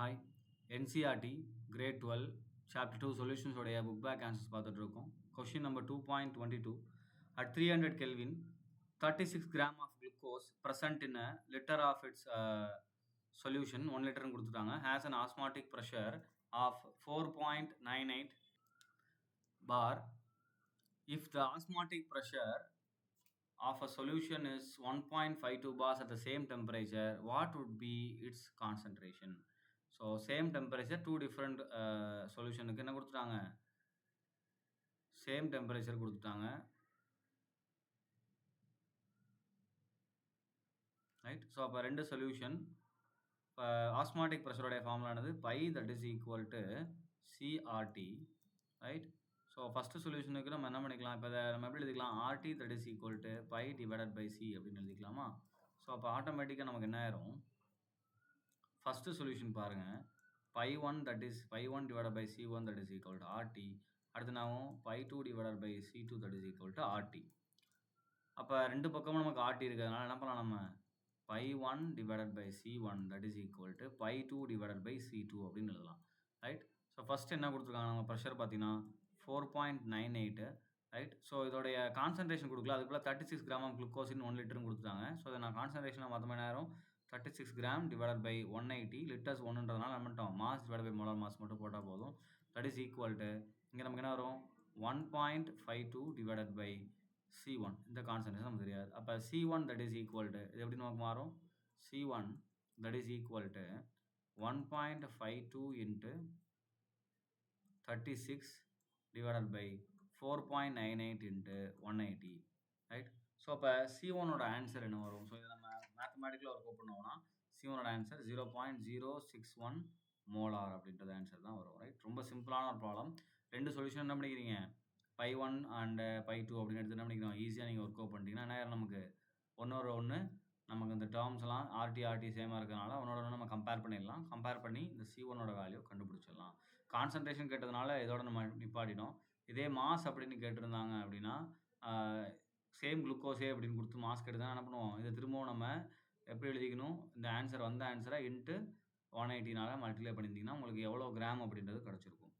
Hi NCERT grade 12 chapter 2 solutions உடைய book back answers பார்த்துட்டு இருக்கோம். Question number 2.22 at 300 Kelvin 36 gram of glucose present in a liter of its solution 1 liter கொடுத்துட்டாங்க has an osmotic pressure of 4.98 bar. If the osmotic pressure of a solution is 1.52 bars at the same temperature, what would be its concentration? So same temperature, two different solutionக்கு என்ன கொடுத்துட்டாங்க, same temperature கொடுத்துட்டாங்க, right. So அப்போ ரெண்டு solution, இப்போ osmotic ப்ரெஷருடைய ஃபார்முலானது pi that is equal to CRT, right. So first சொல்யூஷனுக்கு நம்ம என்ன பண்ணிக்கலாம், இப்போ நம்ம எப்படி எழுதிக்கலாம், RT that is equal to pi divided by C அப்படின்னு எழுதிக்கலாமா. ஸோ அப்போ ஆட்டோமேட்டிக்காக நமக்கு என்ன ஆயிரும், ஃபஸ்ட்டு சொல்யூஷன் பாருங்கள், pi one that is pi one divided by C one that is equal to RT. அடுத்து நான் pi two divided by C two that is equal to RT. அப்போ ரெண்டு பக்கமும் நமக்கு ஆர்டி இருக்கிறதுனால என்ன பண்ணலாம், நம்ம pi one divided by C one that is equal to pi two divided by C two அப்படின்னு எழுதலாம், ரைட். ஸோ ஃபஸ்ட்டு என்ன கொடுத்துருக்காங்க, நம்ம ப்ரெஷர் பார்த்தீங்கன்னா 4.98, ரைட். ஸோ இதோடைய கான்சன்ட்ரேஷன் கொடுக்கல, அதுக்குள்ளே 36 கிராம் ஆஃப் குளுக்கோஸின் 1 லிட்டரும் கொடுத்துட்டாங்க. ஸோ இதை நான் கான்சன்ட்ரேஷனாக மற்ற மணி நேரம் 36 கிராம் டிவைடட் பை 180 லிட்டர்ஸ் ஒன்றுன்றதுனால என்ன பண்ணிட்டோம், mass divide by molar mass மட்டும் போட்டால் போதும். தட் இஸ் ஈக்குவல் டு இங்கே நமக்கு என்ன வரும், 1.52 டிவைடட் பை C1. இந்த கான்சன்ட்ரேஷன் நமக்கு தெரியாது. அப்போ C1 that is equal to இது எப்படி நமக்கு மாறும், C1 that is equal to 1.52 into 36 divided by 4.98 into 180, right. So அப்போ C1ஓட ஆன்சர் என்ன வரும், ஸோ இதை நம்ம மேத்தமேட்டிக்கலாக ஒர்க் அவுட் பண்ணுவோம்னா C1ஓட ஆன்சர் 0.061 மோலார் அப்படின்றது ஆன்சர் தான் வரும், ரைட். ரொம்ப சிம்பிளான ஒரு ப்ராப்ளம். ரெண்டு சொல்யூஷன் என்ன பண்ணிக்கிறீங்க, pi one and pi two அப்படின்னு எடுத்து என்ன பண்ணிக்கிறோம், ஈஸியாக நீங்கள் ஒர்க் அவுட் பண்ணிட்டீங்கன்னா என்ன நமக்கு ஒன்று நமக்கு இந்த டேர்ம்ஸ்லாம் ஆர்டி சேமாக இருக்கிறதுனால ஒன்னோட நம்ம கம்பேர் பண்ணிடலாம். கம்பேர் பண்ணி இந்த C1ஓட வேல்யூ கண்டுபிடிச்சிடலாம். கான்சன்ட்ரேஷன் கேட்டதுனால இதோட நம்ம நிப்பாட்டினோம். இதே மாஸ் அப்படின்னு கேட்டிருந்தாங்க அப்படின்னா சேம் குளுக்கோஸே அப்படின்னு கொடுத்து மாஸ் கேட்டு என்ன பண்ணுவோம், இதை திரும்பவும் நம்ம எப்படி எழுதிக்கணும், இந்த ஆன்சர் வந்த ஆன்சரை இன்ட்டு 180னால மல்டிப்ளை பண்ணியிருந்தீங்கன்னா உங்களுக்கு எவ்வளோ கிராம் அப்படின்றது கிடச்சிருக்கும்.